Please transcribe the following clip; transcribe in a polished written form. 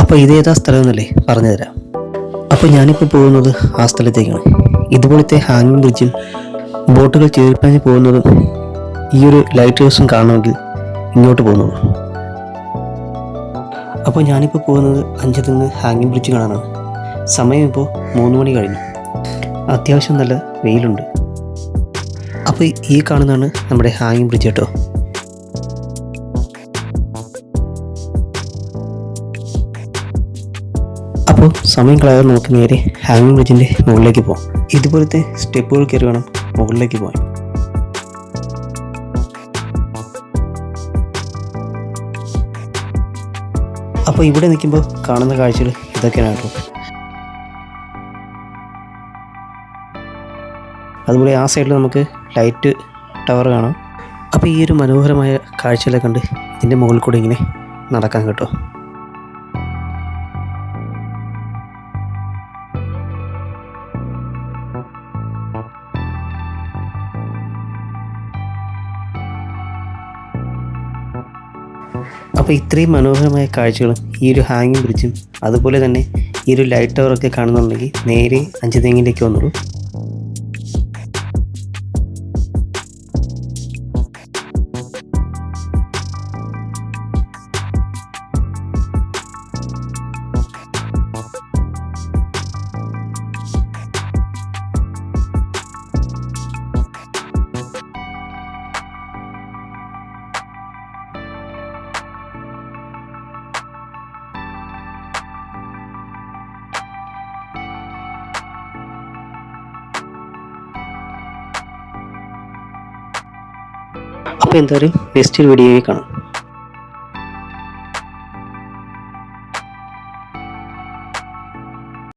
അപ്പോൾ ഇതേതാ സ്ഥലം എന്നല്ലേ പറഞ്ഞുതരാം. അപ്പോൾ ഞാനിപ്പോൾ പോകുന്നത് ആ സ്ഥലത്തേക്കാണ്. ഇതുപോലത്തെ ഹാങ്ങിങ് ബ്രിഡ്ജിൽ ബോട്ടുകൾ ചേർപ്പാഞ്ഞ് പോകുന്നതും ഈ ഒരു ലൈറ്റ് ഹൗസും കാണണമെങ്കിൽ ഇങ്ങോട്ട് പോകുന്നത്. അപ്പോൾ ഞാനിപ്പോൾ പോകുന്നത് അഞ്ചുതെങ്ങ് ഹാങ്ങിങ് ബ്രിഡ്ജ് കാണാനാണ്. സമയം ഇപ്പോൾ 3 മണി കഴിഞ്ഞു. അത്യാവശ്യം നല്ല വെയിലുണ്ട്. അപ്പോൾ ഈ കാണുന്നതാണ് നമ്മുടെ ഹാങ്ങിങ് ബ്രിഡ്ജ് കേട്ടോ. അപ്പോൾ സമയം കളയാതെ നമുക്ക് നേരെ ഹാങ്ങിങ് ബ്രിഡ്ജിൻ്റെ മുകളിലേക്ക് പോകാം. ഇതുപോലത്തെ സ്റ്റെപ്പുകൾ കയറി വേണം മുകളിലേക്ക് പോകാൻ. അപ്പോൾ ഇവിടെ നിൽക്കുമ്പോൾ കാണുന്ന കാഴ്ചകൾ ഇതൊക്കെയാണ് കേട്ടോ. അതുപോലെ ആ സൈഡിൽ നമുക്ക് ലൈറ്റ് ടവർ കാണാം. അപ്പോൾ ഈ ഒരു മനോഹരമായ കാഴ്ചകളെ കണ്ട് ഇതിൻ്റെ മുകളിൽ കൂടെ ഇങ്ങനെ നടക്കാം കേട്ടോ. അപ്പോൾ ഇത്രയും മനോഹരമായ കാഴ്ചകളും ഈ ഒരു ഹാങ്ങിങ് ബ്രിഡ്ജും അതുപോലെ തന്നെ ഈ ഒരു ലൈറ്റ് ടവറൊക്കെ കാണുന്നുണ്ടെങ്കിൽ നേരെ അഞ്ചുതെങ്ങിലേക്ക് വന്നോളൂ. അപ്പോൾ എന്തായാലും നെക്സ്റ്റ് വീഡിയോയിൽ കാണാം.